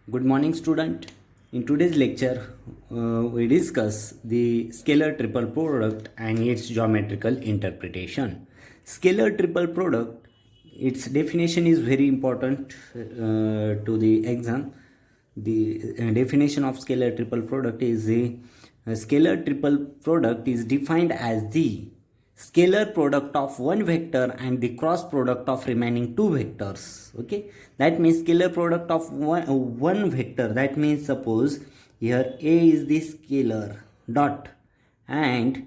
Good morning, student. In today's lecture, we discuss the scalar triple product and its geometrical interpretation. Scalar triple product, its definition is very important to the exam. The definition of scalar triple product is the scalar triple product is defined as the scalar product of one vector and the cross product of remaining two vectors. Okay, that means scalar product of one vector. That means suppose here a is the scalar dot and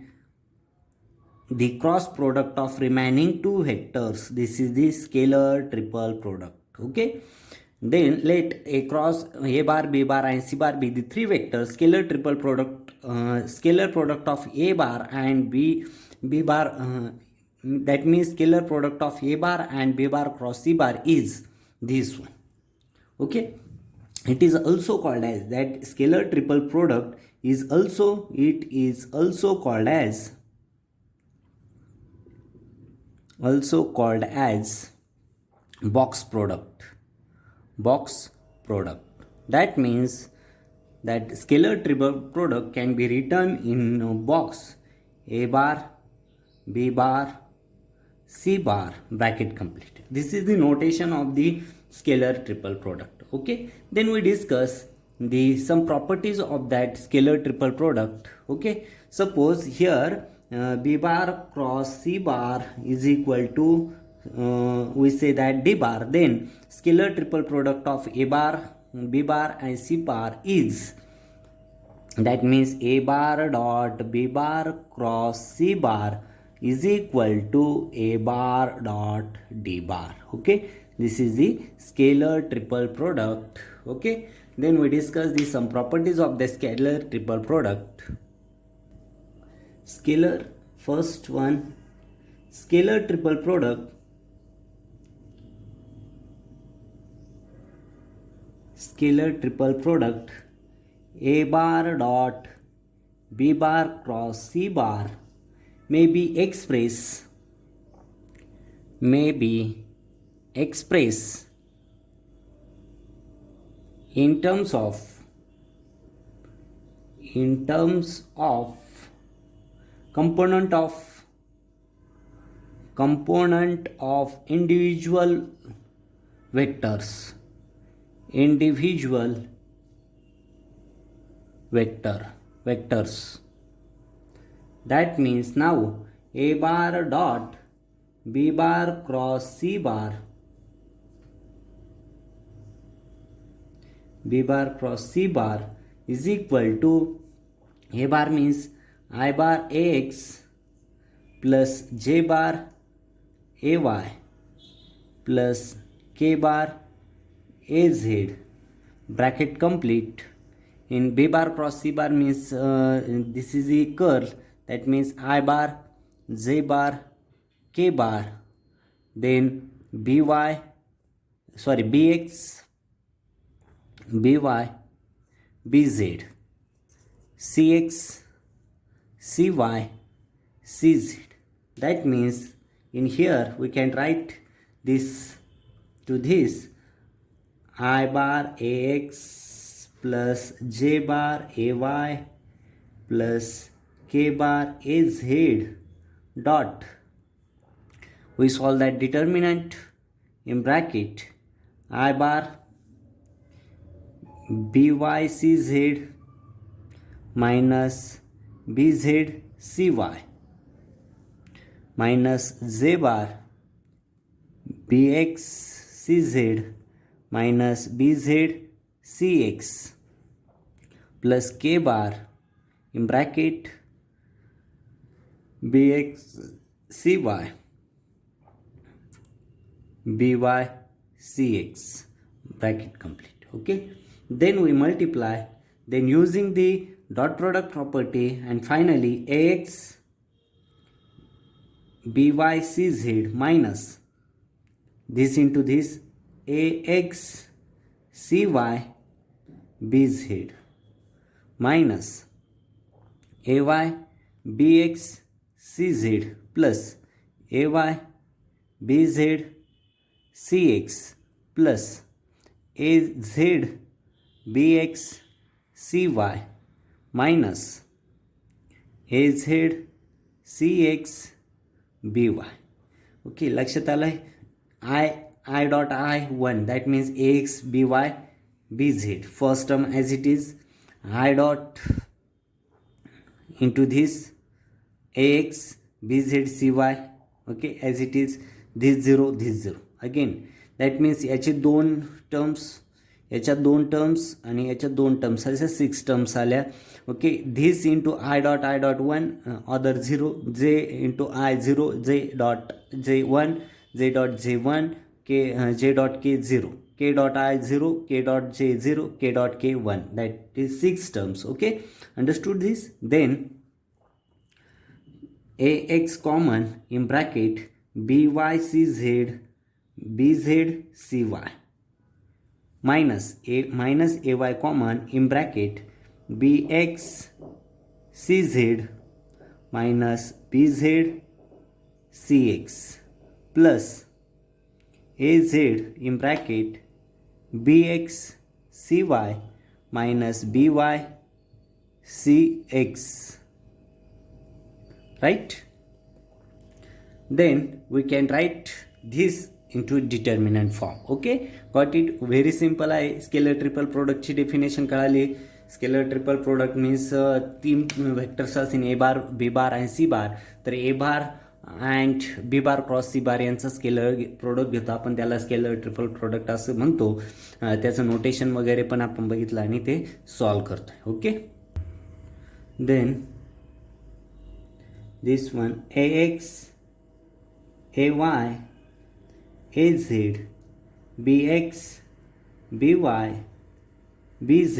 the cross product of remaining two vectors. This is the scalar triple product. Okay, then let a cross a bar, b bar and c bar be the three vectors. Scalar triple product, scalar product of a bar and b bar, that means scalar product of a bar and b bar cross c bar is this one. Okay, it is also called as that scalar triple product is also, it is also called as box product. That means that scalar triple product can be written in a box a bar, b bar, c bar, bracket complete. This is the notation of the scalar triple product. Okay, then we discuss the some properties of that scalar triple product. Okay, suppose here b bar cross c bar is equal to we say that d bar, then scalar triple product of a bar, b bar and c bar is, that means a bar dot b bar cross c bar is equal to a bar dot d bar. Okay, this is the scalar triple product. Okay, then we discuss the some properties of the scalar triple product. First one, scalar triple product, a bar dot b bar cross c bar may be expressed in terms of component of individual vectors, that means now a bar dot b bar cross c bar is equal to, a bar means I bar ax plus j bar ay plus k bar az, bracket complete. In b bar cross c bar means this is the curl, that means I bar, j bar, k bar, then bx, by, bz, cx, cy, cz. That means in here we can write this to this I bar ax plus j bar ay plus k bar az dot, we solve that determinant in bracket I bar bycz minus bzcy minus z bar bxcz minus bzcx plus k bar in bracket bxcy bycx, bracket complete. Okay, then we multiply, then using the dot product property, and finally ax bycz minus this into this ax cy bz minus ay bx cz plus ay bz cx plus az bx cy minus az cx by. Okay, लक्षात आलं आहे. I dot I 1, that means ax by bz, first term as it is, I dot into this ax bz cy, okay, as it is, this 0 again, that means याचे दोन terms, याच्या दोन terms आणि याच्या दोन टर्म्स अशा 6 terms आल्या. Okay, this into I dot 1 other 0, j into I 0, j dot j 1, j dot j 1, j dot k 0, k dot I 0, k dot j 0, k dot k 1, that is 6 terms. Okay, understood this? Then ax common in bracket by cz bz cy minus ay common in bracket bx cz minus bz cx plus az in bracket bx cy minus by cx, right? Then we can write this into determinant form. Okay, got it? Very simple आहे. Scalar triple प्रोडक्टची definition कळाली. Scalar triple product means 3 vectors असतील A bar, B bar आणि C bar. तर A bar and B bar cross C bar यांचा scalar product घेतो आपण, त्याला स्केलर ट्रिपल प्रोडक्ट असं म्हणतो. त्याचं नोटेशन वगैरे पण आपण बघितलं आणि ते सॉल्व करतोय. Okay, then this one ax ay az bx by bz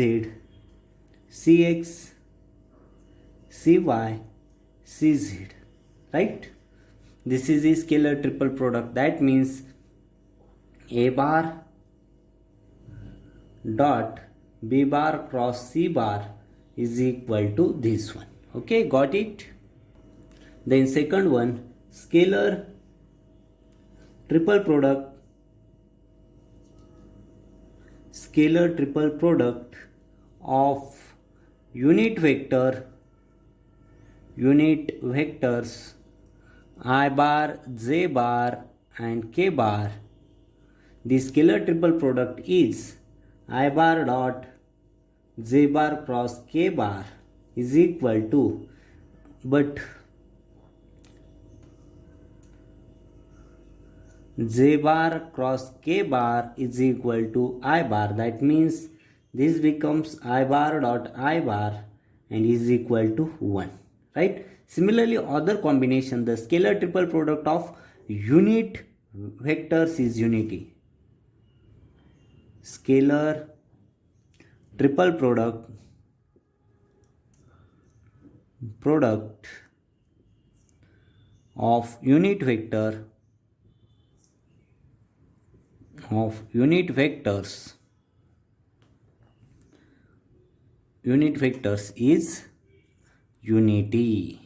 cx cy cz, right? This is a scalar triple product. That means a bar dot b bar cross c bar is equal to this one. Okay, got it? Then second one, scalar triple product of unit vectors I bar, j bar and k bar. The scalar triple product is I bar dot j bar cross k bar is equal to, but j bar cross k bar is equal to I bar. That means this becomes I bar dot I bar and is equal to 1, right? Similarly, other combination, the scalar triple product of unit vectors is unity. Scalar triple product of unit vectors is unity.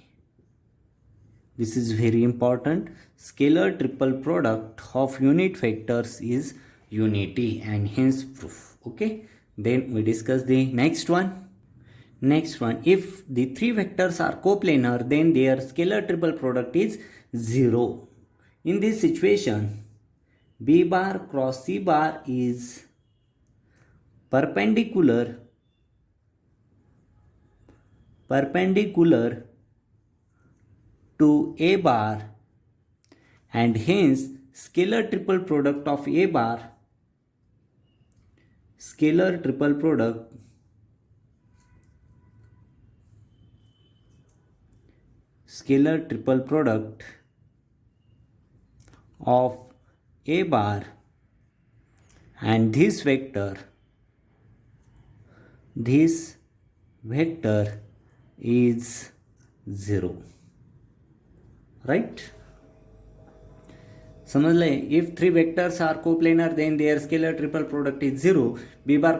This is very important. Scalar triple product of unit vectors is unity and hence proof. Okay, then we discuss the next one. If the 3 vectors are coplanar, then their scalar triple product is 0. In this situation, b bar cross c bar is perpendicular to a bar, and hence scalar triple product of a bar, scalar triple product of a bar and this vector is 0, right? समजलंय? If 3 vectors are coplanar, then their scalar triple product is 0. b bar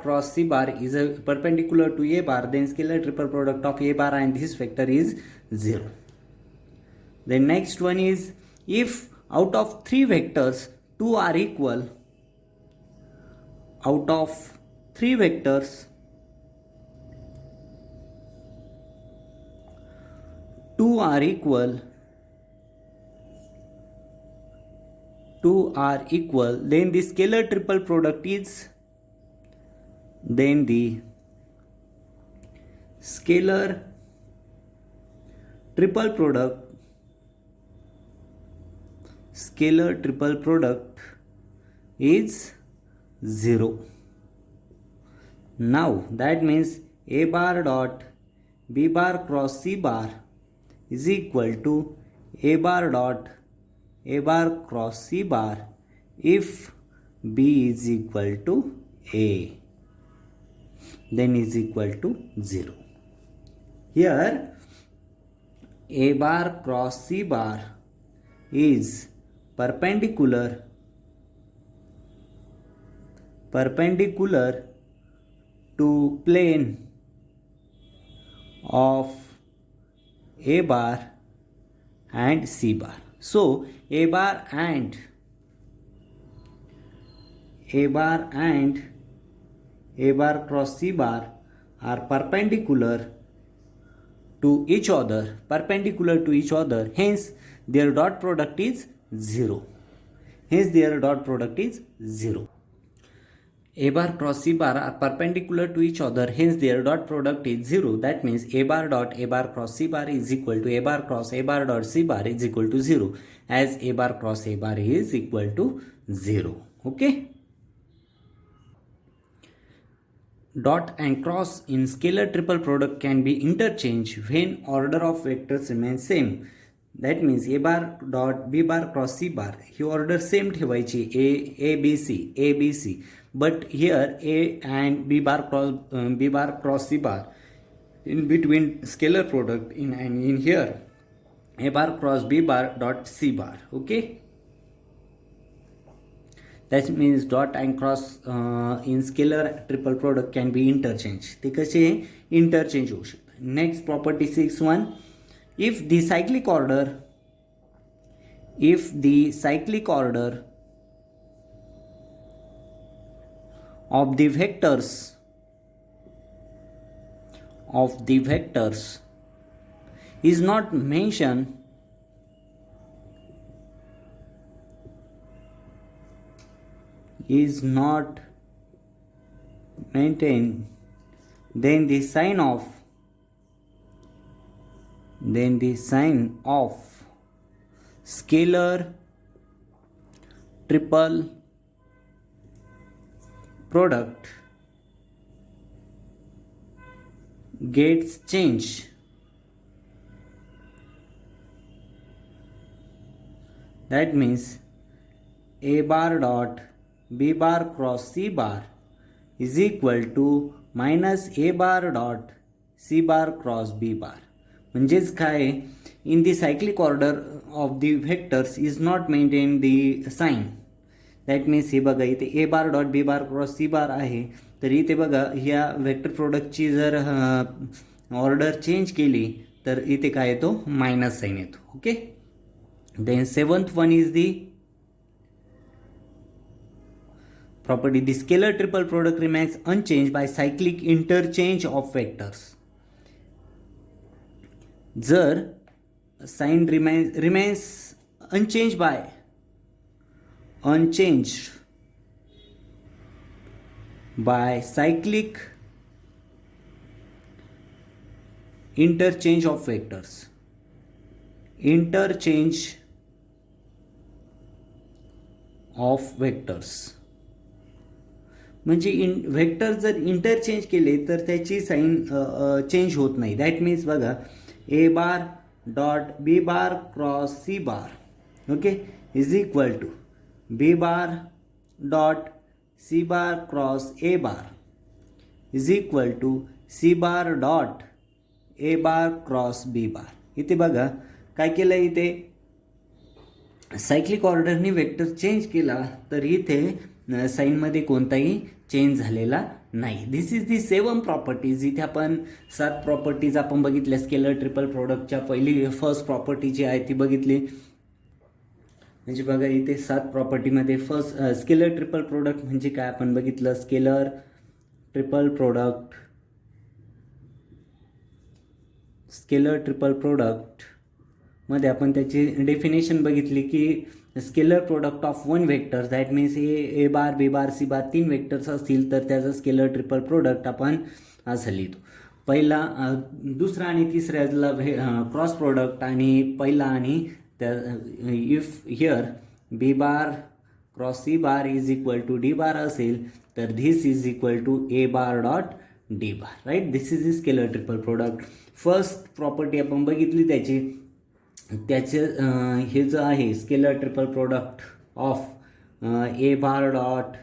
cross c bar is a perpendicular to a bar, then scalar triple product of a bar and this vector is 0. The next one is, if out of 3 vectors 2 are equal, out of three vectors, two are equal, then the scalar triple product is, then the scalar triple product is 0. Now that means a bar dot b bar cross c bar is equal to a bar dot a bar cross c bar if b is equal to a, then is equal to 0. Here a bar cross c bar is perpendicular to plane of a bar and c bar. So a bar and a bar cross c bar are perpendicular to each other, hence their dot product is 0. A bar cross c bar are perpendicular to each other, hence their dot product is 0. That means a bar dot a bar cross c bar is equal to a bar cross a bar dot c bar is equal to 0, as a bar cross a bar is equal to 0. Okay. Dot and cross in scalar triple product can be interchanged when order of vectors remains same. That means a bar dot b bar cross c bar he order same ठेवायची, a b c, but here a and b bar cross c bar in between scalar product in here a bar cross b bar dot c bar. Okay, that means dot and cross in scalar triple product can be interchanged. ते कसे interchange होऊ शकतात. Next property 6.1, if the cyclic order of the vectors is not mentioned, is not maintained, then the sign of scalar triple product gets changed. That means a bar dot b bar cross c bar is equal to minus a bar dot c bar cross b bar. म्हणजेच काय, in the cyclic order of the vectors is not maintained the sign. That means हे बघा इथे a bar dot b bar cross c bar आहे, तर इथे बघा ह्या vector प्रोडक्टची जर ऑर्डर चेंज केली तर इथे काय येतो, मायनस साइन येतो. Okay, then 7th one is the property the scalar triple product remains unchanged by cyclic interchange of vectors. जर sign remains unchanged by cyclic interchange of vectors, म्हणजे व्हेक्टर जर interchange केले तर त्याची साइन चेंज होत नाही. That means बघा A bar dot B bar cross C bar, okay, is equal to B bar dot C bar cross A bar is equal to C bar dot A bar cross B bar. इथे बघा काय केलं, इथे cyclic ऑर्डरनी vector change केला तर इथे साईनमध्ये कोणताही change झालेला नाही. This is the 7 properties. इथे आपण 7 प्रॉपर्टीज आपण बघितल्या स्केलर ट्रिपल प्रोडक्टच्या. फर्स्ट प्रॉपर्टी जी आहे ती बघितली. म्हणजे बघा इथे 7 प्रॉपर्टीमध्ये फर्स्ट स्केलर ट्रिपल प्रोडक्ट म्हणजे काय आपण बघितलं. स्केलर ट्रिपल प्रोडक्ट मध्ये आपण त्याची डेफिनेशन बघितली की scalar product of one vector that means A bar B bar C bar 3 vectors असतील तर त्याचं स्केलर ट्रिपल प्रोडक्ट आपण असं लिहितो. पहिला दुसरा आणि तिसऱ्याला क्रॉस प्रोडक्ट आणि पहिला आणि त्या if here B bar cross C bar is equal to D bar असेल तर this is equal to A bar dot D bar, right. This is the scalar triple product. First property आपण बघितली त्याचे हे जे आहे scalar triple product of A bar dot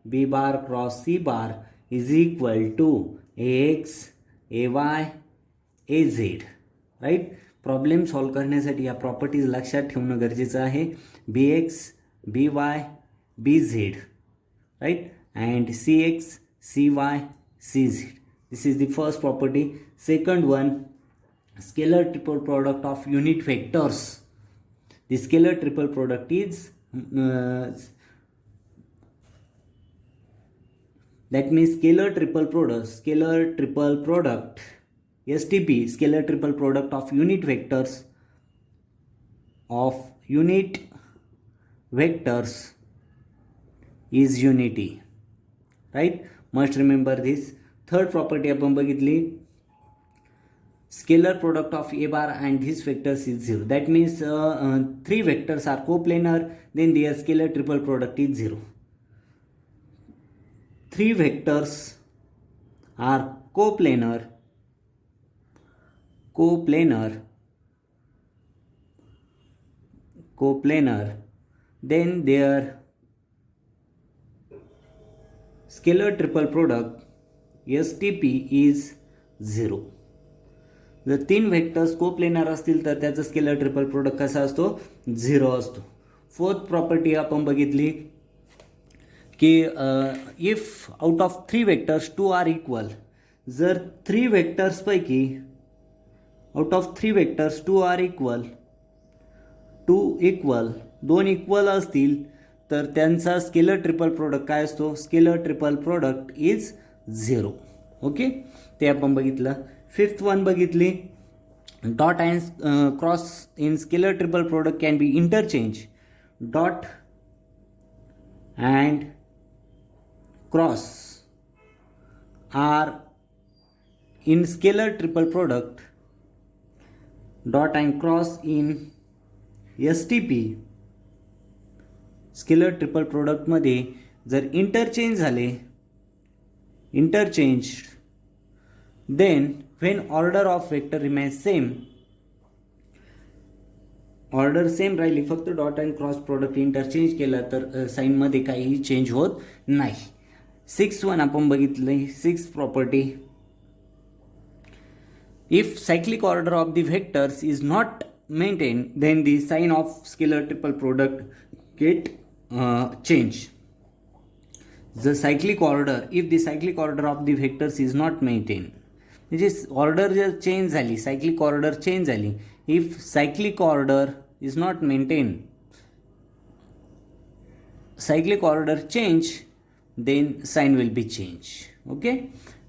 B bar cross C bar is equal to A X A Y A Z, right. Problem solve करण्यासाठी या properties लक्षात ठेवणं गरजेचं आहे. B X B Y B Z, right, and C X C Y C Z. This is the first property. Second one, scalar triple product of unit vectors. The scalar triple product is that means scalar triple product STP, scalar triple product of unit vectors is unity, right. Must remember this. Third property आपण बघितली, scalar product of a bar and these vectors is 0. That means 3 vectors are coplanar, then their scalar triple product is 0. 3 vectors are coplanar, then their scalar triple product STP is 0. जर 3 vectors coplanar असतील तर त्याचा scalar triple product कसा असतो, 0 असतो. Fourth property आपण बघितली की if out of 3 vectors 2 are equal, जर 3 वेक्टर्सपैकी out of 3 vectors 2 are equal, 2 equal असतील तर त्यांचा स्केलर ट्रिपल प्रोडक्ट काय असतो, scalar triple product is 0. Okay, ते आपण बघितलं. फिफ्थ वन बघितली, dot and cross in scalar triple product can be interchange. Dot and cross are in scalar triple product, dot and cross in STP scalar triple प्रोडक्टमध्ये जर interchange झाले, then when order of vector remains same, order same राहिली, फक्त dot and cross product interchange केला तर साईनमध्ये काहीही change होत नाही. 6th one आपण बघितलं, 6th property, if cyclic order of the vectors is not maintain then the sign of scalar triple product get change. the cyclic order, if the cyclic order of the vectors is not maintained, म्हणजे order जर change झाली, cyclic order change झाली, if cyclic order is not maintain, cyclic order change then sign will be change. Okay,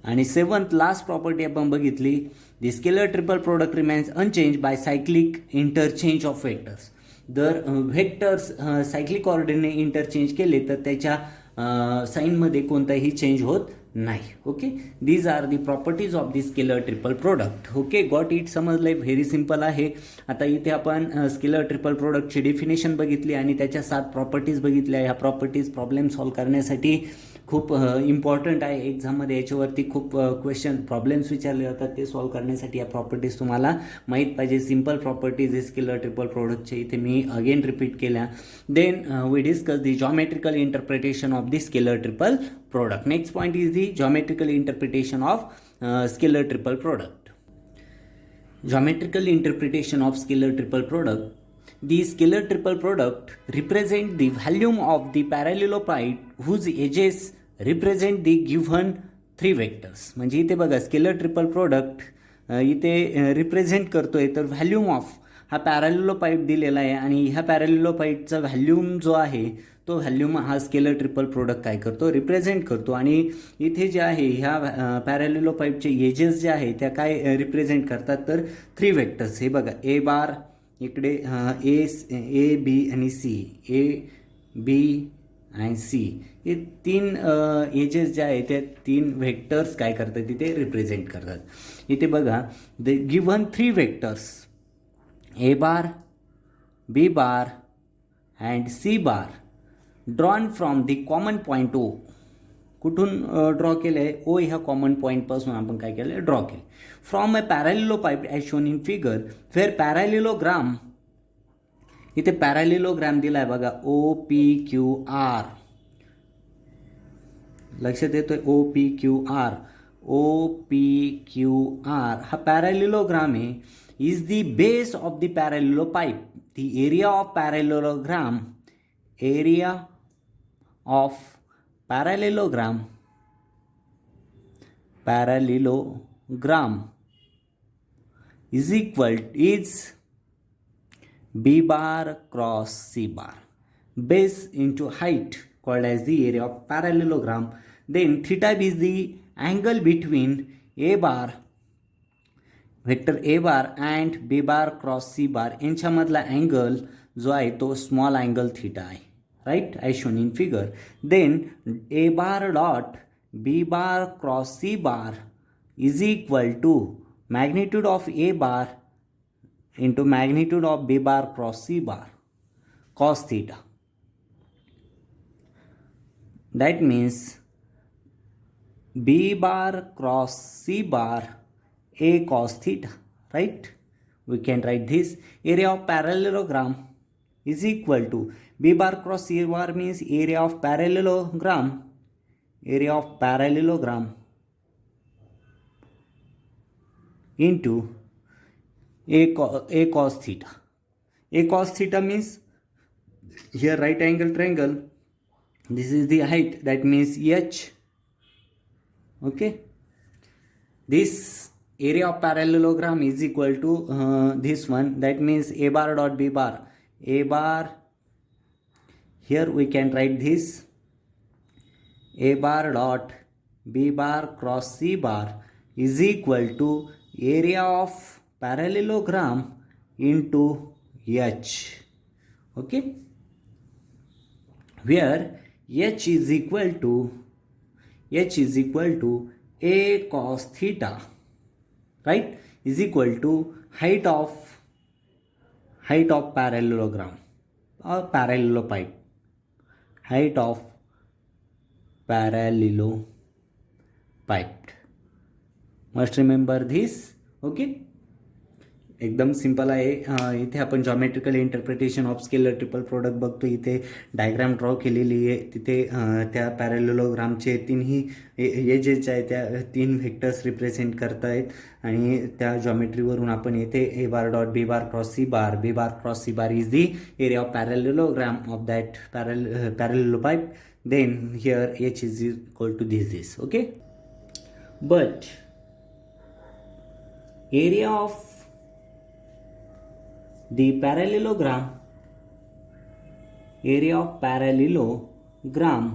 आणि 7th last property आपण बघितली, the scalar triple product remains unchange by cyclic interchange of vectors. जर vectors cyclic ऑर्डरने interchange केले तर त्याच्या साईनमध्ये कोणताही चेंज होत नाही. Okay, these are the properties of the scalar triple product. Okay, got it, समजलंय, very simple आहे. आता इथे आपण स्केलर ट्रिपल प्रोडक्टची डेफिनेशन बघितली आणि त्याच्या 7 प्रॉपर्टीज बघितल्या. ह्या प्रॉपर्टीज प्रॉब्लेम सॉल्व करण्यासाठी खूप इम्पॉर्टंट आहे. एक्झाममध्ये याच्यावरती खूप प्रॉब्लेम्स विचारले जातात, ते सॉल्व करण्यासाठी या प्रॉपर्टीज तुम्हाला माहीत पाहिजे. सिम्पल प्रॉपर्टीज हे स्केलर ट्रिपल प्रोडक्टचे इथे मी अगेन रिपीट केल्या. Then we discuss the geometrical interpretation of the scalar triple product. Next point is the geometrical interpretation of scalar triple product. Geometrical interpretation of scalar triple product. The scalar triple product represent the volume of the parallelepiped whose edges represent the given 3 vectors. म्हणजे इथे बघा scalar triple product इथे represent करतोय तर volume of हा पॅरालिलो pipe दिलेला आहे आणि ह्या पॅरालिलो पाईपचा व्हॅल्यूम जो आहे तो व्हॅल्यूम हा स्केलर ट्रिपल प्रोडक्ट काय करतो, रिप्रेझेंट करतो. आणि इथे जे आहे ह्या पॅरालिलो पाईपचे एजेस जे आहे त्या काय रिप्रेझेंट करतात, तर 3 वेक्टर्स. हे बघा, ए बार इकडे ए बी आणि सी, ए बी आणि सी, हे 3 एजेस जे आहे त्या 3 व्हेक्टर्स काय करतात तिथे रिप्रेझेंट करतात. इथे बघा, the given 3 vectors A bar, B bar and C bar drawn from the common point O. कुठून ड्रॉ केलं आहे, ओ ह्या कॉमन पॉईंटपासून आपण काय केलं आहे, ड्रॉ केलं. From a parallelepiped as shown in figure where parallelogram, इथे पॅरालिलोग्राम दिला आहे बघा, ओ पी क्यू आर. लक्षात येतोय, O P Q R, O P Q R हा पॅरालिलोग्राम आहे. Is the base of the parallelepiped. The area of parallelogram, area of parallelogram is b bar cross c bar. Base into height called as the area of parallelogram. Then theta is the angle between a bar, vector a bar and b bar cross c bar यांच्यामधला angle जो आहे तो small angle theta आहे, right, as shown in figure. Then a bar dot b bar cross c bar is equal to magnitude of a bar into magnitude of b bar cross c bar cos theta. That means b bar cross c bar a cos theta, right? We can write this. Area of parallelogram is equal to b bar cross c bar means area of parallelogram, area of parallelogram into a cos theta. A cos theta means here right angle triangle, this is the height, that means h. Okay, this area of parallelogram is equal to this one, that means a bar dot b bar, a bar, here we can write this, a bar dot b bar cross c bar is equal to area of parallelogram into h. Okay, where h is equal to a cos theta, right, is equal to height of parallelogram or parallelo pipe, height of parallelo pipe. Must remember this. Okay, एकदम simple आहे. इथे आपण geometrical interpretation of scalar triple product बघतो. इथे diagram draw केलेली आहे. तिथे त्या पॅरेलिलोग्रामचे तिन्ही एजेस आहेत त्या 3 व्हेक्टर्स रिप्रेझेंट करत आहेत आणि त्या जॉमेट्रीवरून आपण येथे A bar dot B bar cross C bar, B bar cross C bar is the area of parallelogram of that parallel pipe. Then here h is equal to this. Okay, but area of the parallelogram, area of parallelogram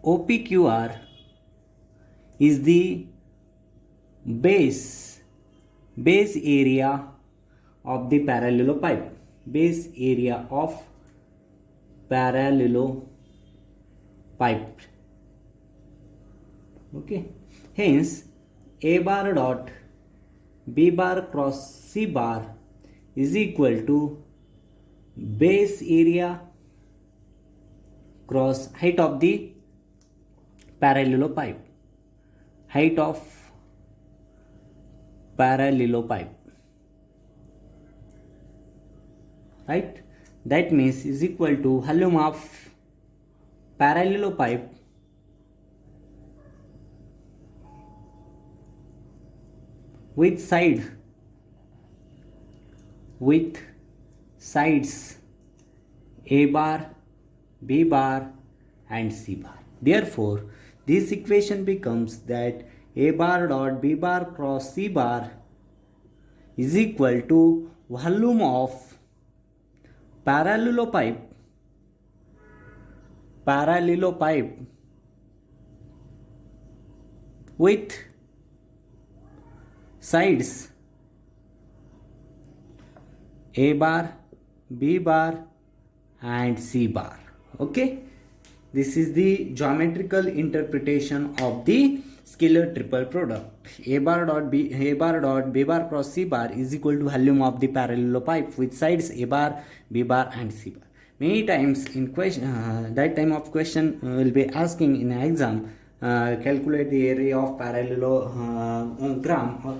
OPQR is the base area of the parallelo pipe, base area of parallelo pipe. Okay, hence a bar dot b bar cross c bar is equal to base area cross height of the parallelo pipe, height of parallelo pipe, right? That means is equal to volume of parallelo pipe with sides a bar, b bar and c bar. Therefore this equation becomes that a bar dot b bar cross c bar is equal to volume of parallelopipe with sides A bar, B bar and C bar. Okay, this is the geometrical interpretation of the scalar triple product. A bar dot B bar cross C bar is equal to volume of the parallelopipe with sides A bar, B bar and C bar. Many times in question, that time of question will be asking in an exam, calculate the area of parallelogram or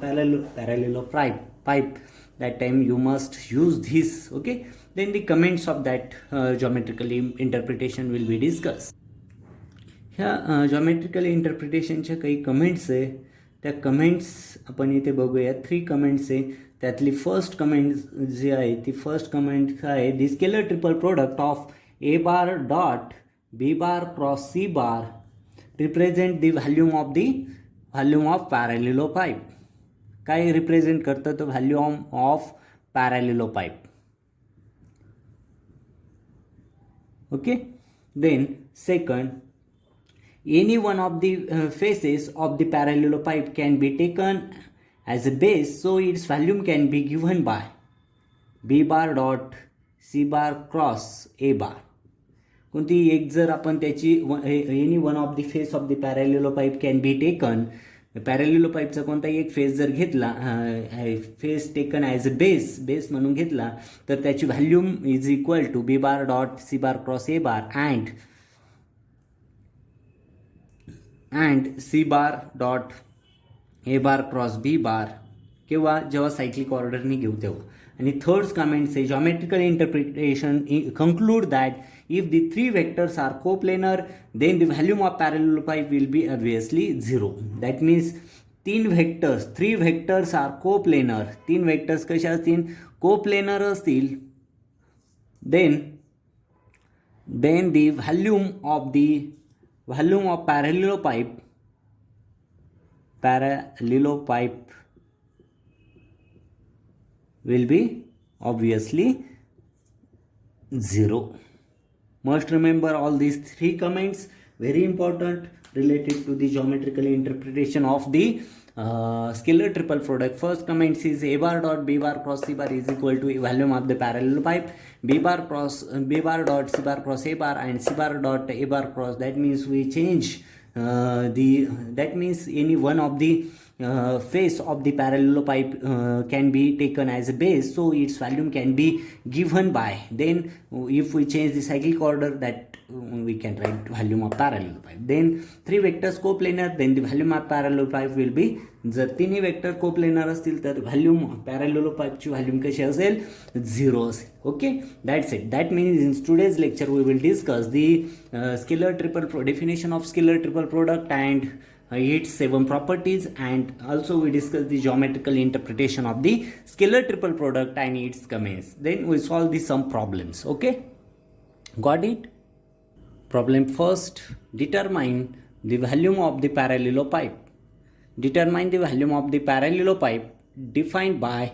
parallelopipe. That time you must use this. Okay, then the comments of that geometrical interpretation will be discussed. ह्या geometrical इंटरप्रिटेशनच्या काही comments आहे, त्या comments आपण इथे बघूया. 3 comments आहे. त्यातली first comment जी आहे ती फर्स्ट कमेंट आहे, the scalar triple product of A bar dot B bar cross C bar represent the volume of parallelepiped. काय रिप्रेझेंट करतं तर volume of parallelepiped. Okay, then second, any one of the faces of the parallelopipe can be taken as a base, so its volume can be given by B bar dot C bar cross A bar. कोणती एक जर आपण त्याची any one of the face of the parallelepiped can be taken, पॅरॅलिलोपाईपचा कोणताही एक face जर घेतला, face taken as a base म्हणून घेतला, तर त्याची volume is equal to B bar dot C bar cross A bar and C bar dot A bar cross B bar, किंवा जेव्हा सायक्लिक ऑर्डरनी घेऊ तेव्हा. आणि थर्ड कमेंट से geometrical interpretation conclude that if the 3 vectors are coplanar then the volume of parallelopipe will be obviously 0. That means 3 vectors are coplanar. 3 vectors कशा असतील, coplanar असतील, then the volume of parallelopipe will be obviously 0. Must remember all these 3 comments, very important, related to the geometrical interpretation of the scalar triple product. First comment is A bar dot B bar cross C bar is equal to volume of the parallelopipe, B bar dot C bar cross A bar and C bar dot A bar cross. That means we change that means any one of the face of the parallelopipe can be taken as a base, so its volume can be given by, then if we change the cyclic order, that we can write volume of parallelopipe. Then 3 vectors coplanar, then the volume of parallelopipe will be, जर तिन्ही vector coplanar असतील तर volume पॅरॅलिलोपाईपची volume कशी असेल, 0 असेल. Okay, that's it. That means in today's lecture we will discuss the scalar triple definition of scalar triple product and its 7 properties, and also we discuss the geometrical interpretation of the scalar triple product and its comments. Then we solve the some problems. Okay, got it? Problem first, determine the volume of the parallelopipe. Determine the volume of the parallelopipe defined by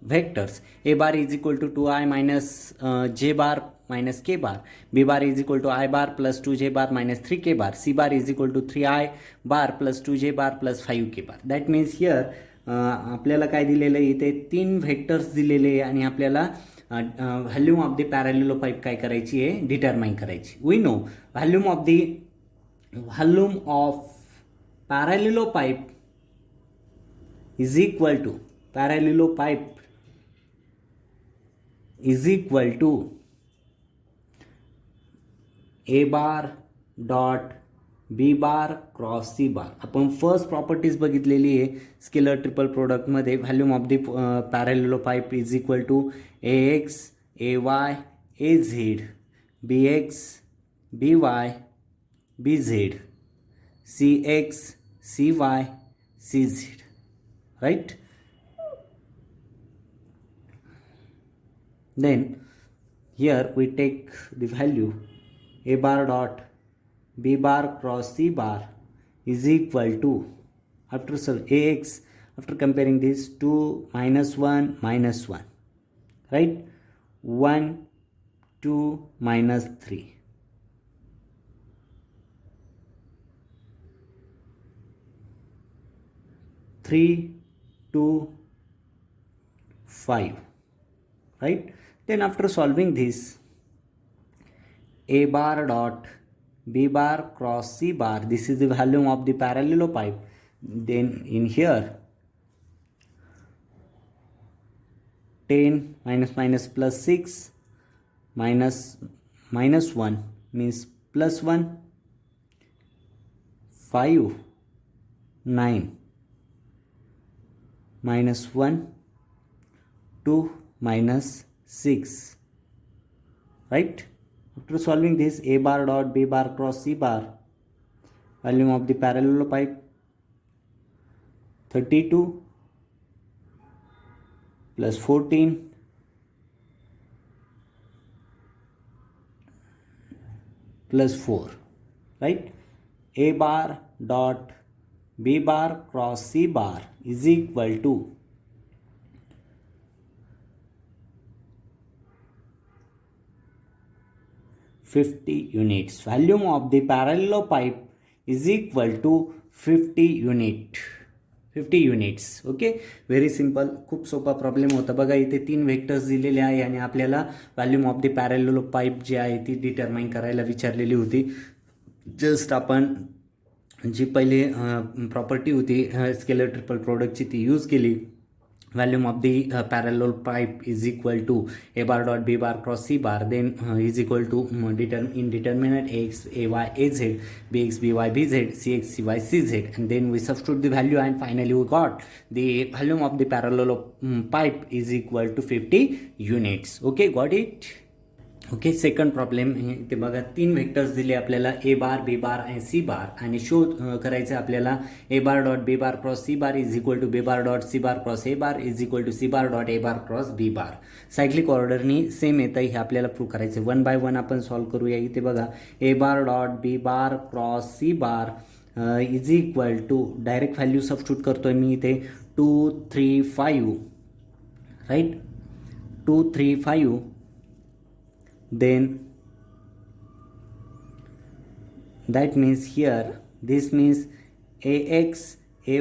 vectors. A bar is equal to 2i minus j bar minus k bar, B bar is equal to I bar plus 2j bar minus 3k bar, C bar is equal to 3i bar plus 2j bar plus 5k bar. That means here आपल्याला काय दिलेलं आहे, इथे 3 vectors दिलेले आहे आणि आपल्याला volume of the पॅरॅलिलोपाईप काय करायची आहे, डिटरमाइन करायची. We know volume of parallelopipe is equal to A bar dot B bar cross C bar. आपण फर्स्ट प्रॉपर्टीज बघितलेली आहे स्केलर ट्रिपल प्रोडक्टमध्ये. Volume of the parallelepiped is equal to AX AY AZ BX BY BZ CX CY CZ, right? Then here we take the value A bar dot B bar cross C bar is equal to, after AX After comparing this, 2 minus 1 minus 1, right? 1 2 minus 3, 3 2 5, right? Then after solving this, a bar dot b bar cross c bar, this is the volume of the parallelopipe. Then in here 10 minus minus plus 6 minus minus 1 means plus 1, 5 9 minus 1 2 minus 6, right? After solving this, a bar dot b bar cross c bar, volume of the parallelopipe 32 plus 14 plus 4, right? A bar dot b bar cross c bar is equal to 50 units. Volume of the parallelopipe is equal to 50 units. Okay, very simple. खूप सोपा problem होता. बघा इथे 3 vectors दिलेले आहे आणि आपल्याला volume of the पॅरॅलेलोपाइप जी आहे ती डिटरमाइन करायला विचारलेली होती. जस्ट आपण जी पहिले प्रॉपर्टी होती स्केलर ट्रिपल प्रोडक्टची ती यूज केली. Volume of the parallel pipe is equal to a bar dot b bar cross c bar, then is equal to in determinant ax ay az, bx by bz, cx cy cz, and then we substitute the value and finally we got the volume of the parallel pipe is equal to 50 units. Okay, got it? Okay, second problem. इथे बघा 3 vectors दिले आपल्याला, A bar B bar आणि C बार, आणि शोध करायचं आपल्याला A bar dot B bar cross C bar is equal to B bar dot C bar cross A bar is equal to C bar dot A bar cross B bar. Cyclic ऑर्डरनी same येतं, हे आपल्याला prove करायचं. 1 bye 1 आपण solve करूया. इथे बघा A bar dot B bar cross C bar is equal to, direct value substitute करतोय मी इथे, 2 3 5, right? 2 3 5, then that means here this means ax ay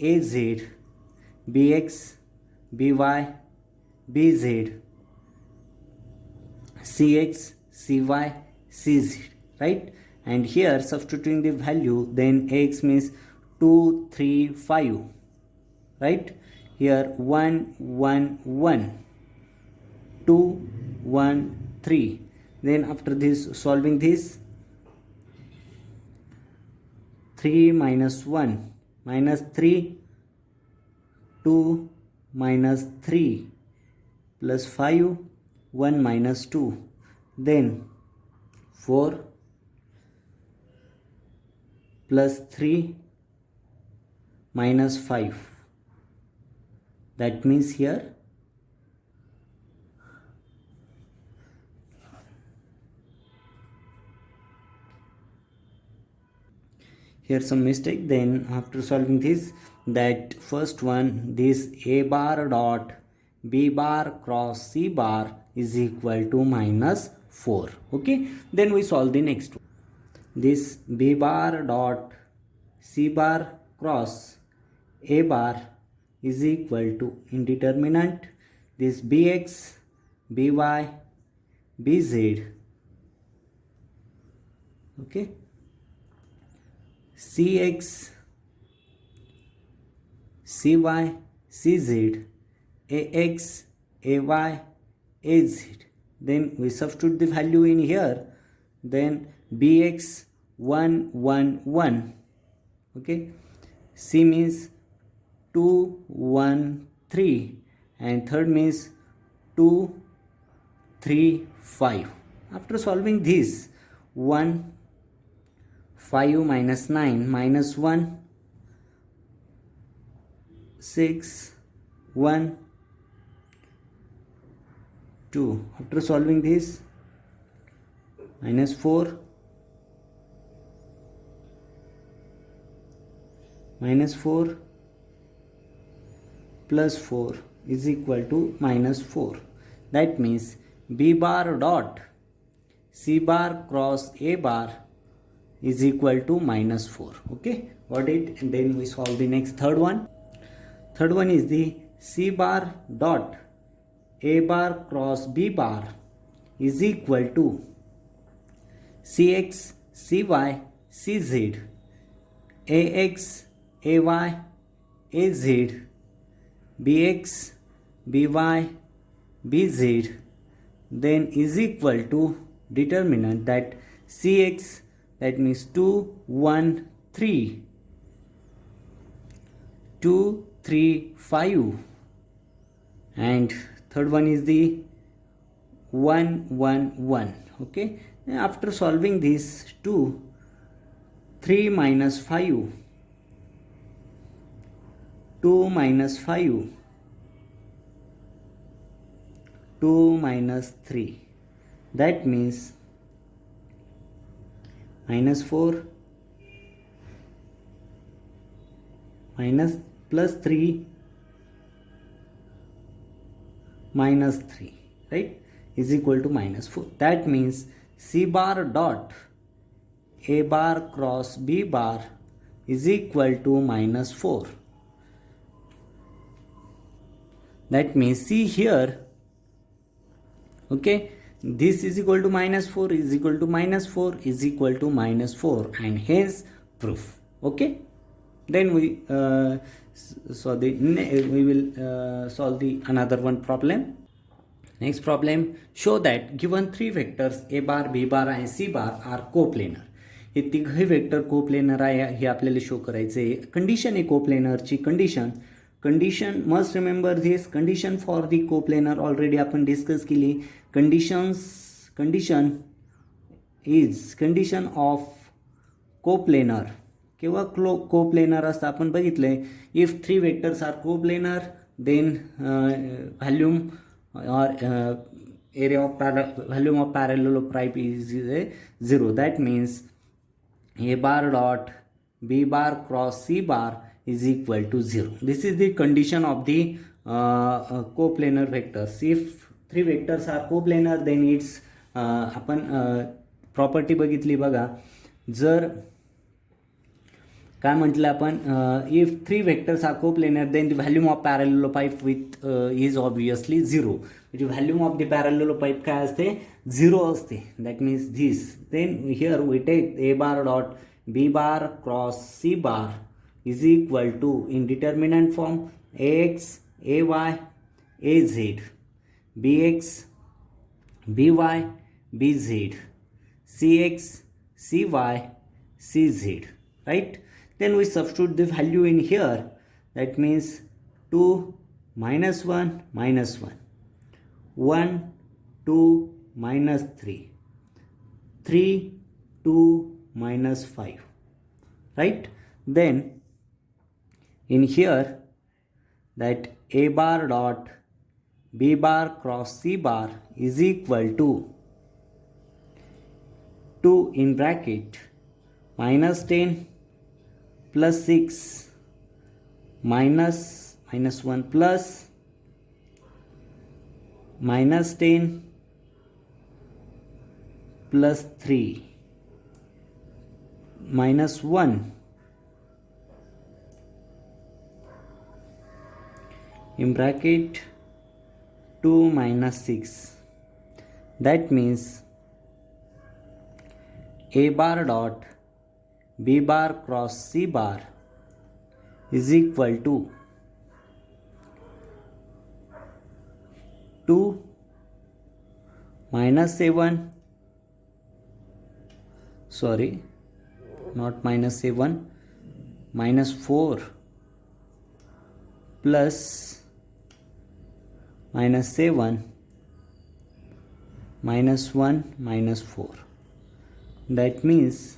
az, bx by bz, cx cy cz, right? And here substituting the value, then ax means 2 3 5, right? Here 1 1 1, 2 1 3. Then after this solving this, 3 minus 1 minus 3, 2 minus 3 plus 5, 1 minus 2, then 4 plus 3 minus 5. That means here some mistake. Then after solving this, that first one, this a bar dot b bar cross c bar is equal to minus 4. Okay, then we solve the next one. This b bar dot c bar cross a bar is equal to, in determinant, this bx by bz, okay, cx cy cz, ax ay az. Then we substitute the value in here, then bx 1 1 1, okay, c means 2 1 3, and third means 2 3 5. After solving this, 1 5 minus 9 minus 1, 6 1 2. After solving this, minus 4 minus 4 plus 4 is equal to minus 4. That means b bar dot c bar cross a bar is equal to minus 4. Okay, got it? And then we solve the next third one. Third one is the c bar dot a bar cross b bar is equal to cx cy cz ax ay az bx by bz, then is equal to determinant that cx, that means 2 1 3 2 3 5, and third one is the 1 1 1. Okay, after solving this, 2 3 minus 5 2 minus 5 2 minus 3, that means minus 4 minus plus 3 minus 3, right, is equal to minus 4. That means c bar dot a bar cross b bar is equal to minus 4. That means see here, okay, this is equal to minus 4 is equal to minus 4 is equal to minus 4, and hence proof. Okay, then we solve the another one problem. Next problem, show that given three vectors a bar b bar and c bar are coplanar. हे तिघही vector coplanar आहे हे आपल्याला show करायचं आहे. Condition आहे कोप्लेनरची. Condition must remember this. Condition for the coplanar already आपण डिस्कस केली. Condition is condition of coplanar किंवा कोप्लेनर असं आपण बघितलंय. If three vectors are coplanar then volume or area of volume of parallelopipe is 0. That means a bar dot b bar cross c bar is equal to 0. This is the condition of the coplanar vectors. If three vectors are coplanar, then it's आपण property बघितली बघा. जर काय म्हटलं आपण, if three vectors are coplanar then the volume of parallelepiped with is obviously 0. म्हणजे volume of the पॅरॅलेलोपाईप काय असते, 0 असते. That means this. Then here we take A bar dot B bar cross C bar is equal to in determinant form ax ay az bx by bz cx cy cz, right? Then we substitute the value in here. That means 2 minus 1 minus 1 1 2 minus 3 3 2 minus 5, right? Then in here that a bar dot b bar cross c bar is equal to 2 in bracket minus 10 plus 6 minus 1 plus minus 10 plus 3 minus 1 in bracket 2 minus 6. That means a bar dot b bar cross c bar is equal to 2 minus 7, sorry, not minus 7, minus 4 plus minus 7 minus 1 minus 4. That means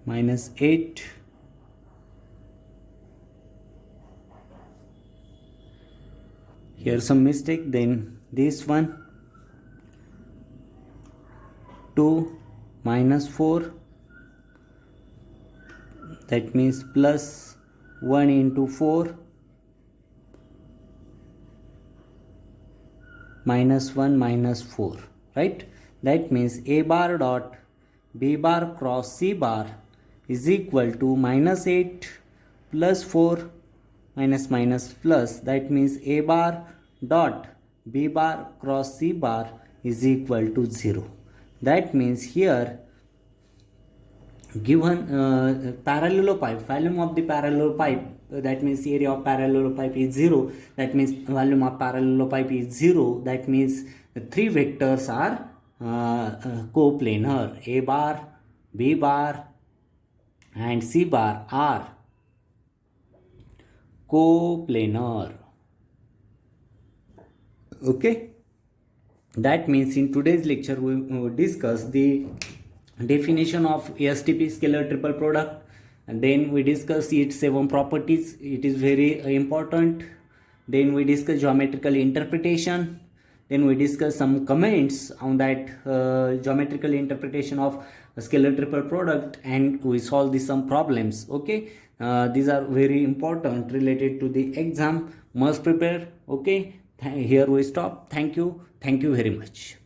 minus 8 here some mistake. Then this one 2 minus 4, that means plus 1 into 4 minus 1 minus 4, right? That means a bar dot b bar cross c bar is equal to minus 8 plus 4 minus minus plus. That means a bar dot b bar cross c bar is equal to 0. That means here given parallelopipe, volume of the parallelopipe, that means area of parallelopipe is 0, that means volume of parallelopipe is 0, that means the three vectors are coplanar. A bar, B bar and C bar are coplanar. Okay, that means in today's lecture we will discuss the definition of STP, scalar triple product, and then we discuss its 7 properties. It is very important. Then we discuss geometrical interpretation. Then we discuss some comments on that geometrical interpretation of scalar triple product, and we solve some problems. Okay, these are very important related to the exam. Must prepare. Okay, here we stop. Thank you very much.